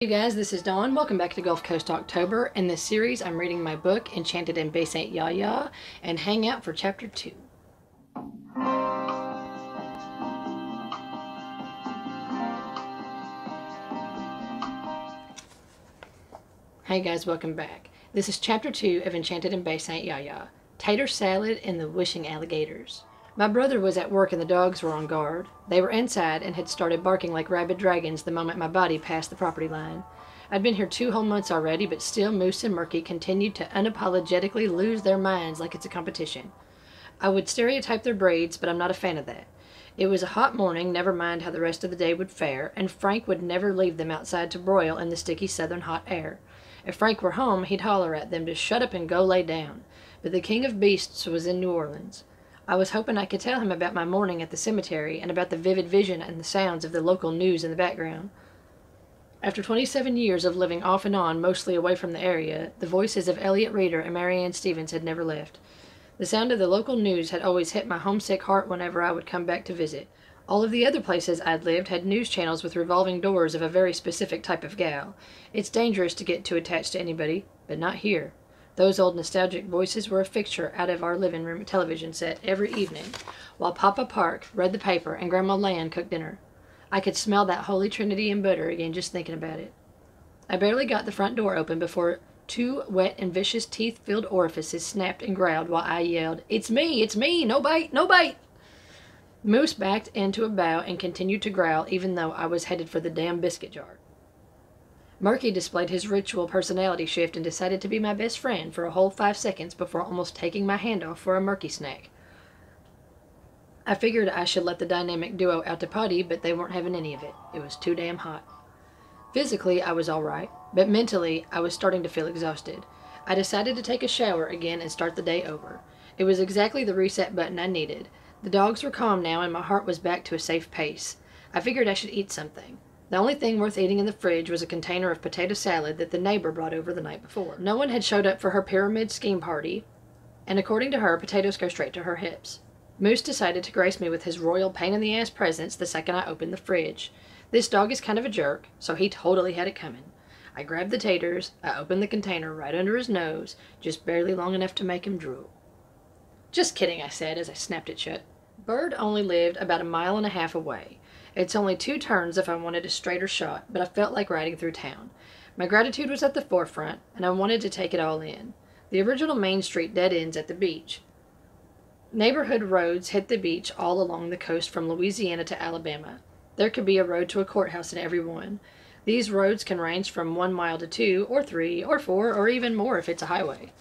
Hey guys, this is Dawn. Welcome back to Gulf Coast October. In this series, I'm reading my book, Enchanted and Bay St, YaYa, and hang out for Chapter 2. Hey guys, welcome back. This is Chapter 2 of Enchanted and Bay St, YaYa, Tater Salad and the Wishing Alligators. My brother was at work and the dogs were on guard. They were inside and had started barking like rabid dragons the moment my body passed the property line. I'd been here 2 whole months already, but still Moose and Murky continued to unapologetically lose their minds like it's a competition. I would stereotype their breeds, but I'm not a fan of that. It was a hot morning, never mind how the rest of the day would fare, and Frank would never leave them outside to broil in the sticky southern hot air. If Frank were home, he'd holler at them to shut up and go lay down. But the king of beasts was in New Orleans. I was hoping I could tell him about my morning at the cemetery and about the vivid vision and the sounds of the local news in the background. After 27 years of living off and on, mostly away from the area, the voices of Elliot Reeder and Marianne Stevens had never left. The sound of the local news had always hit my homesick heart whenever I would come back to visit. All of the other places I'd lived had news channels with revolving doors of a very specific type of gal. It's dangerous to get too attached to anybody, but not here. Those old nostalgic voices were a fixture out of our living room television set every evening, while Papa Park read the paper and Grandma Land cooked dinner. I could smell that holy trinity in butter again just thinking about it. I barely got the front door open before 2 wet and vicious teeth-filled orifices snapped and growled while I yelled, "It's me, no bite, no bite!" Moose backed into a bow and continued to growl even though I was headed for the damn biscuit jar. Murky displayed his ritual personality shift and decided to be my best friend for a whole 5 seconds before almost taking my hand off for a Murky snack. I figured I should let the dynamic duo out to potty, but they weren't having any of it. It was too damn hot. Physically, I was all right, but mentally, I was starting to feel exhausted. I decided to take a shower again and start the day over. It was exactly the reset button I needed. The dogs were calm now, and my heart was back to a safe pace. I figured I should eat something. The only thing worth eating in the fridge was a container of potato salad that the neighbor brought over the night before. No one had showed up for her pyramid scheme party, and according to her, potatoes go straight to her hips. Moose decided to grace me with his royal pain-in-the-ass presence the second I opened the fridge. This dog is kind of a jerk, so he totally had it coming. I grabbed the taters, I opened the container right under his nose, just barely long enough to make him drool. "Just kidding," I said as I snapped it shut. Bird only lived about 1.5 miles away. It's only 2 turns if I wanted a straighter shot, but I felt like riding through town. My gratitude was at the forefront, and I wanted to take it all in. The original Main Street dead ends at the beach. Neighborhood roads hit the beach all along the coast from Louisiana to Alabama. There could be a road to a courthouse in every one. These roads can range from 1 mile to 2, or 3, or 4, or even more if it's a highway.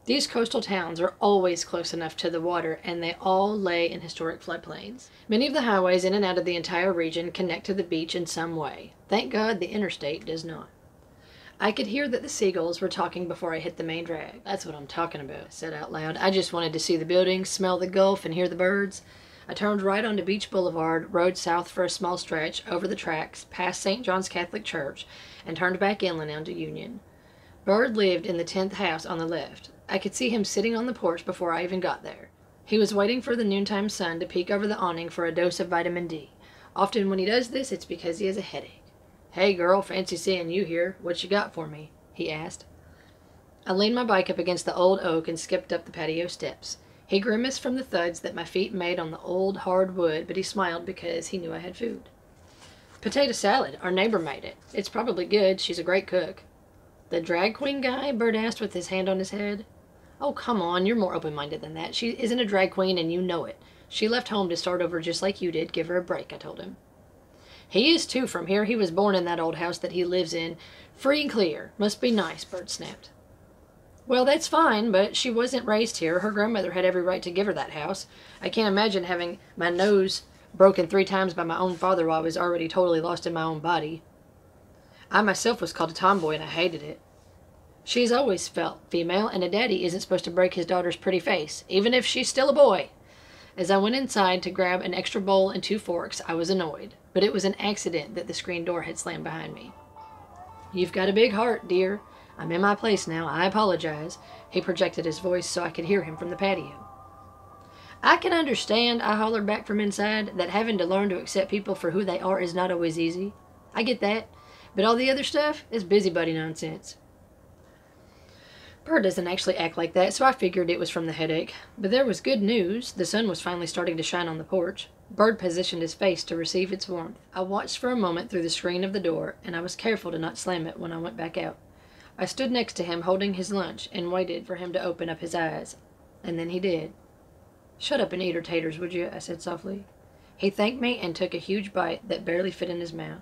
These coastal towns are always close enough to the water, and they all lay in historic floodplains. Many of the highways in and out of the entire region connect to the beach in some way. Thank God the interstate does not. I could hear that the seagulls were talking before I hit the main drag. "That's what I'm talking about," I said out loud. I just wanted to see the buildings, smell the Gulf, and hear the birds. I turned right onto Beach Boulevard, rode south for a small stretch, over the tracks, past St. John's Catholic Church, and turned back inland onto Union. Bird lived in the 10th house on the left. I could see him sitting on the porch before I even got there. He was waiting for the noontime sun to peek over the awning for a dose of vitamin D. Often when he does this, it's because he has a headache. "Hey girl, fancy seeing you here. What you got for me?" he asked. I leaned my bike up against the old oak and skipped up the patio steps. He grimaced from the thuds that my feet made on the old hard wood, but he smiled because he knew I had food. "Potato salad. Our neighbor made it. It's probably good. She's a great cook." "The drag queen guy?" Bert asked with his hand on his head. "Oh, come on. You're more open-minded than that. She isn't a drag queen, and you know it. She left home to start over just like you did. Give her a break," I told him. "He is, too, from here. He was born in that old house that he lives in. Free and clear. Must be nice," Bert snapped. "Well, that's fine, but she wasn't raised here. Her grandmother had every right to give her that house. I can't imagine having my nose broken 3 times by my own father while I was already totally lost in my own body. I myself was called a tomboy, and I hated it. She's always felt female, and a daddy isn't supposed to break his daughter's pretty face, even if she's still a boy." As I went inside to grab an extra bowl and 2 forks, I was annoyed, but it was an accident that the screen door had slammed behind me. "You've got a big heart, dear. I'm in my place now. I apologize." He projected his voice so I could hear him from the patio. "I can understand," I hollered back from inside, "that having to learn to accept people for who they are is not always easy. I get that. But all the other stuff is busybody nonsense. Bird doesn't actually act like that, so I figured it was from the headache. But there was good news. The sun was finally starting to shine on the porch. Bird positioned his face to receive its warmth. I watched for a moment through the screen of the door, and I was careful to not slam it when I went back out. I stood next to him holding his lunch and waited for him to open up his eyes. And then he did. "Shut up and eat her taters, would you?" I said softly. He thanked me and took a huge bite that barely fit in his mouth.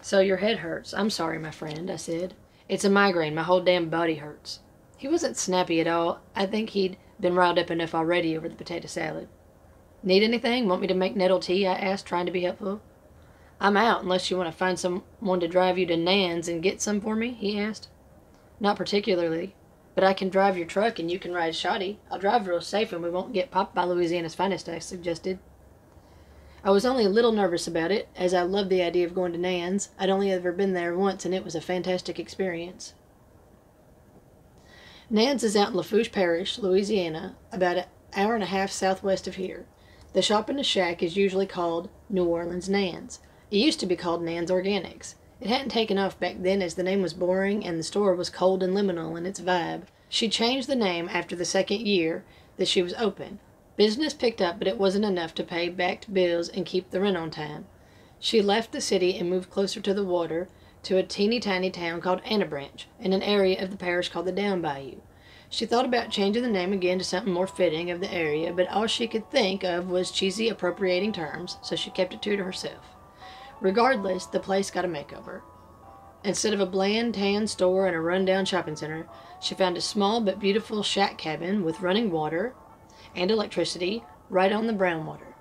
"So your head hurts. I'm sorry, my friend," I said. "It's a migraine. My whole damn body hurts." He wasn't snappy at all. I think he'd been riled up enough already over the potato salad. "Need anything? Want me to make nettle tea?" I asked, trying to be helpful. "I'm out, unless you want to find someone to drive you to Nans and get some for me?" he asked. "Not particularly, but I can drive your truck and you can ride shoddy. I'll drive real safe and we won't get popped by Louisiana's finest," I suggested. I was only a little nervous about it, as I loved the idea of going to Nans. I'd only ever been there once, and it was a fantastic experience. Nans is out in Lafourche Parish, Louisiana, about an hour and a half southwest of here. The shop in the shack is usually called New Orleans Nans. It used to be called Nans Organics. It hadn't taken off back then, as the name was boring and the store was cold and liminal in its vibe. She changed the name after the second year that she was open. Business picked up, but it wasn't enough to pay backed bills and keep the rent on time. She left the city and moved closer to the water, to a teeny-tiny town called Annabranch, in an area of the parish called the Down Bayou. She thought about changing the name again to something more fitting of the area, but all she could think of was cheesy appropriating terms, so she kept it to herself. Regardless, the place got a makeover. Instead of a bland tan store and a run-down shopping center, she found a small but beautiful shack cabin with running water and electricity right on the brown water.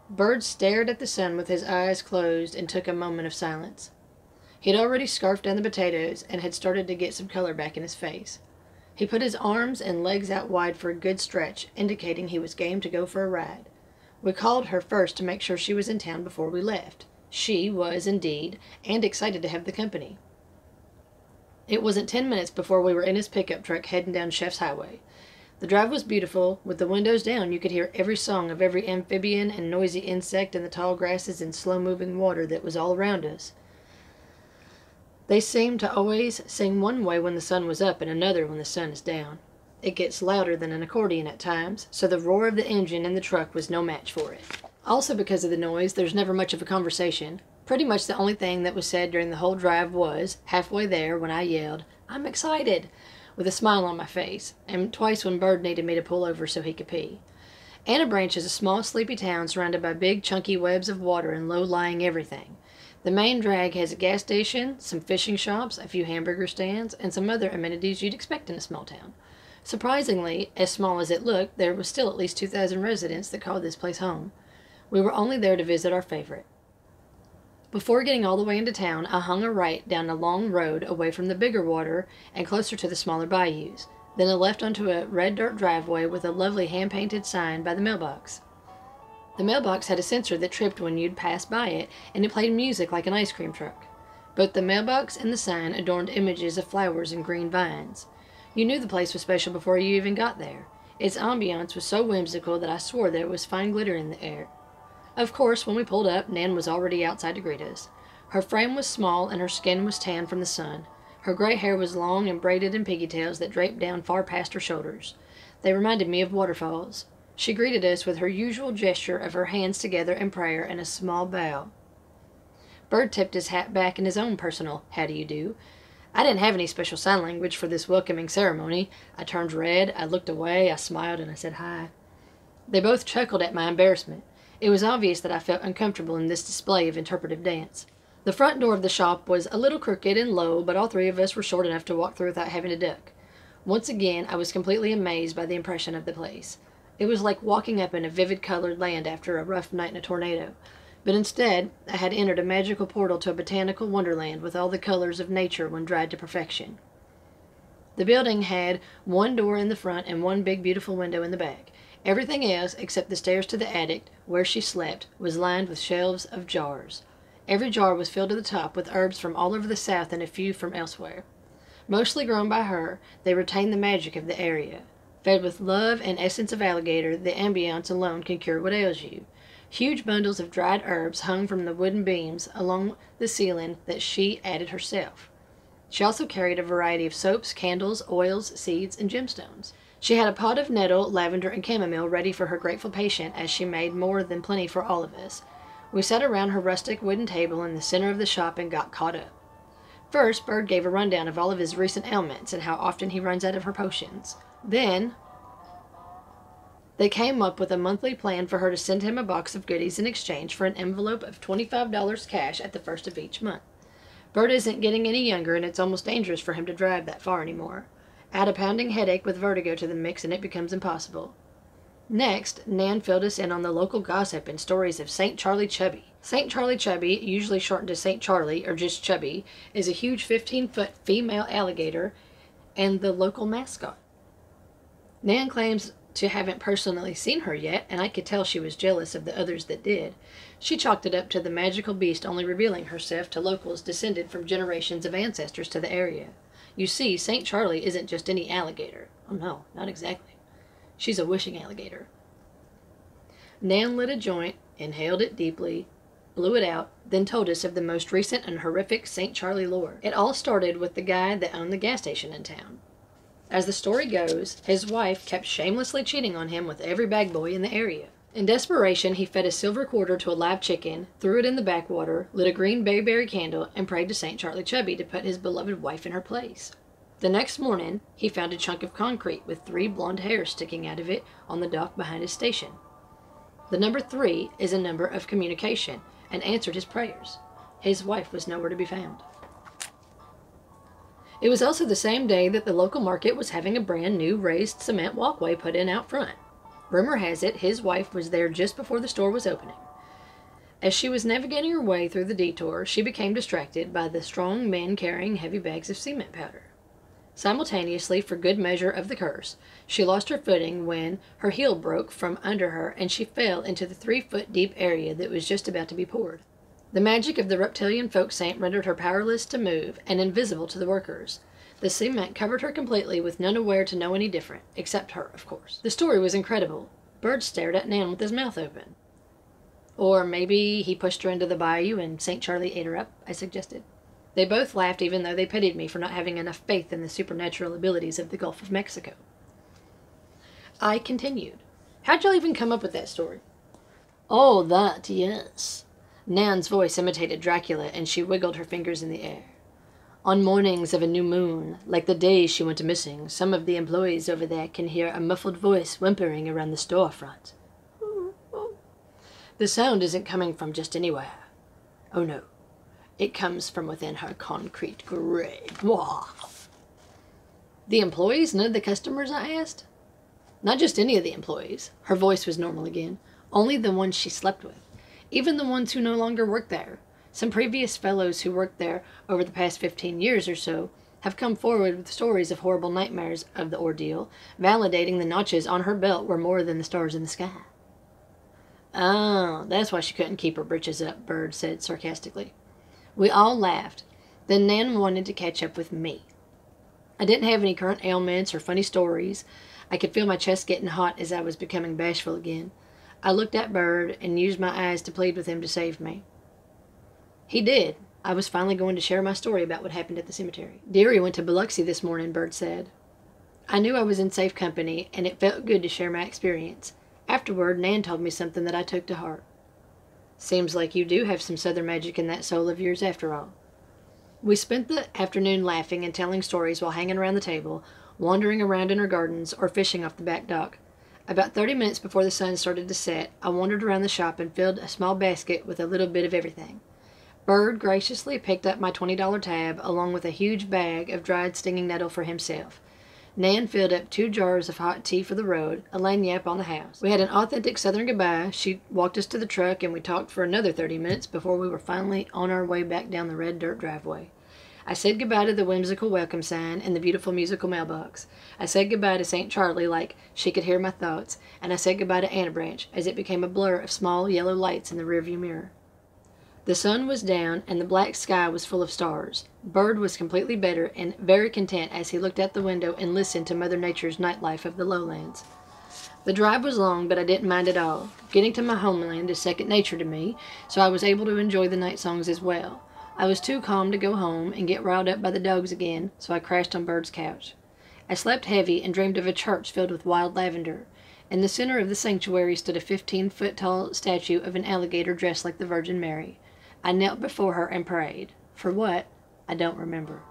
Bird stared at the sun with his eyes closed and took a moment of silence. He'd already scarfed down the potatoes and had started to get some color back in his face. He put his arms and legs out wide for a good stretch, indicating he was game to go for a ride. We called her first to make sure she was in town before we left. She was indeed, and excited to have the company. It wasn't 10 minutes before we were in his pickup truck heading down Chef's Highway. The drive was beautiful. With the windows down, you could hear every song of every amphibian and noisy insect in the tall grasses and slow-moving water that was all around us. They seemed to always sing one way when the sun was up and another when the sun is down. It gets louder than an accordion at times, so the roar of the engine in the truck was no match for it. Also, because of the noise, there's never much of a conversation. Pretty much the only thing that was said during the whole drive was, halfway there, when I yelled, "I'm excited!" with a smile on my face, and twice when Bird needed me to pull over so he could pee. Annabranch is a small, sleepy town surrounded by big, chunky webs of water and low-lying everything. The main drag has a gas station, some fishing shops, a few hamburger stands, and some other amenities you'd expect in a small town. Surprisingly, as small as it looked, there was still at least 2,000 residents that called this place home. We were only there to visit our favorite. Before getting all the way into town, I hung a right down a long road away from the bigger water and closer to the smaller bayous. Then I left onto a red dirt driveway with a lovely hand-painted sign by the mailbox. The mailbox had a sensor that tripped when you'd pass by it, and it played music like an ice cream truck. Both the mailbox and the sign adorned images of flowers and green vines. You knew the place was special before you even got there. Its ambiance was so whimsical that I swore there was fine glitter in the air. Of course, when we pulled up, Nan was already outside to greet us. Her frame was small and her skin was tan from the sun. Her gray hair was long and braided in pigtails that draped down far past her shoulders. They reminded me of waterfalls. She greeted us with her usual gesture of her hands together in prayer and a small bow. Bird tipped his hat back in his own personal "how do you do." I didn't have any special sign language for this welcoming ceremony. I turned red, I looked away, I smiled, and I said hi. They both chuckled at my embarrassment. It was obvious that I felt uncomfortable in this display of interpretive dance. The front door of the shop was a little crooked and low, but all three of us were short enough to walk through without having to duck. Once again, I was completely amazed by the impression of the place. It was like walking up in a vivid colored land after a rough night in a tornado. But instead, I had entered a magical portal to a botanical wonderland with all the colors of nature when dried to perfection. The building had one door in the front and one big beautiful window in the back. Everything else, except the stairs to the attic, where she slept, was lined with shelves of jars. Every jar was filled to the top with herbs from all over the South and a few from elsewhere. Mostly grown by her, they retained the magic of the area. Fed with love and essence of alligator, the ambiance alone can cure what ails you. Huge bundles of dried herbs hung from the wooden beams along the ceiling that she added herself. She also carried a variety of soaps, candles, oils, seeds, and gemstones. She had a pot of nettle, lavender, and chamomile ready for her grateful patient, as she made more than plenty for all of us. We sat around her rustic wooden table in the center of the shop and got caught up. First, Bird gave a rundown of all of his recent ailments and how often he runs out of her potions. Then, they came up with a monthly plan for her to send him a box of goodies in exchange for an envelope of $25 cash at the first of each month. Bird isn't getting any younger, and it's almost dangerous for him to drive that far anymore. Add a pounding headache with vertigo to the mix, and it becomes impossible. Next, Nan filled us in on the local gossip and stories of St. Charlie Chubby. St. Charlie Chubby, usually shortened to St. Charlie or just Chubby, is a huge 15-foot female alligator and the local mascot. Nan claims to haven't personally seen her yet, and I could tell she was jealous of the others that did. She chalked it up to the magical beast only revealing herself to locals descended from generations of ancestors to the area. You see, St. Charlie isn't just any alligator. Oh no, not exactly. She's a wishing alligator. Nan lit a joint, inhaled it deeply, blew it out, then told us of the most recent and horrific St. Charlie lore. It all started with the guy that owned the gas station in town. As the story goes, his wife kept shamelessly cheating on him with every bag boy in the area. In desperation, he fed a silver quarter to a live chicken, threw it in the backwater, lit a green bayberry candle, and prayed to St. Charlie Chubby to put his beloved wife in her place. The next morning, he found a chunk of concrete with 3 blonde hairs sticking out of it on the dock behind his station. The number 3 is a number of communication, and answered his prayers. His wife was nowhere to be found. It was also the same day that the local market was having a brand new raised cement walkway put in out front. Rumor has it his wife was there just before the store was opening. As she was navigating her way through the detour, she became distracted by the strong men carrying heavy bags of cement powder. Simultaneously, for good measure of the curse, she lost her footing when her heel broke from under her and she fell into the 3-foot deep area that was just about to be poured. The magic of the reptilian folk saint rendered her powerless to move and invisible to the workers. The cement covered her completely, with none aware to know any different, except her, of course. The story was incredible. Bird stared at Nan with his mouth open. Or maybe he pushed her into the bayou and St. Charlie ate her up, I suggested. They both laughed, even though they pitied me for not having enough faith in the supernatural abilities of the Gulf of Mexico. I continued. How'd y'all even come up with that story? Oh, that, yes. Nan's voice imitated Dracula, and she wiggled her fingers in the air. On mornings of a new moon, like the day she went missing, some of the employees over there can hear a muffled voice whimpering around the storefront. The sound isn't coming from just anywhere. Oh no. It comes from within her concrete grave. Wah. The employees? None of the customers? I asked. Not just any of the employees. Her voice was normal again. Only the ones she slept with. Even the ones who no longer work there. Some previous fellows who worked there over the past 15 years or so have come forward with stories of horrible nightmares of the ordeal, validating the notches on her belt were more than the stars in the sky. Oh, that's why she couldn't keep her britches up, Bird said sarcastically. We all laughed. Then Nan wanted to catch up with me. I didn't have any current ailments or funny stories. I could feel my chest getting hot as I was becoming bashful again. I looked at Bird and used my eyes to plead with him to save me. He did. I was finally going to share my story about what happened at the cemetery. Deary went to Biloxi this morning, Bird said. I knew I was in safe company, and it felt good to share my experience. Afterward, Nan told me something that I took to heart. Seems like you do have some southern magic in that soul of yours after all. We spent the afternoon laughing and telling stories while hanging around the table, wandering around in her gardens, or fishing off the back dock. About 30 minutes before the sun started to set, I wandered around the shop and filled a small basket with a little bit of everything. Bird graciously picked up my $20 tab, along with a huge bag of dried stinging nettle for himself. Nan filled up 2 jars of hot tea for the road, a lagniappe on the house. We had an authentic southern goodbye. She walked us to the truck, and we talked for another 30 minutes before we were finally on our way back down the red dirt driveway. I said goodbye to the whimsical welcome sign and the beautiful musical mailbox. I said goodbye to St. Charlie like she could hear my thoughts, and I said goodbye to Anna Branch as it became a blur of small yellow lights in the rearview mirror. The sun was down, and the black sky was full of stars. Bird was completely better and very content as he looked out the window and listened to Mother Nature's nightlife of the lowlands. The drive was long, but I didn't mind at all. Getting to my homeland is second nature to me, so I was able to enjoy the night songs as well. I was too calm to go home and get riled up by the dogs again, so I crashed on Bird's couch. I slept heavy and dreamed of a church filled with wild lavender. In the center of the sanctuary stood a 15-foot-tall statue of an alligator dressed like the Virgin Mary. I knelt before her and prayed. For what? I don't remember.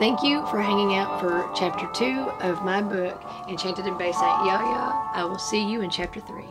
Thank you for hanging out for Chapter 2 of my book, Enchanted and Bay St. YaYa. I will see you in Chapter 3.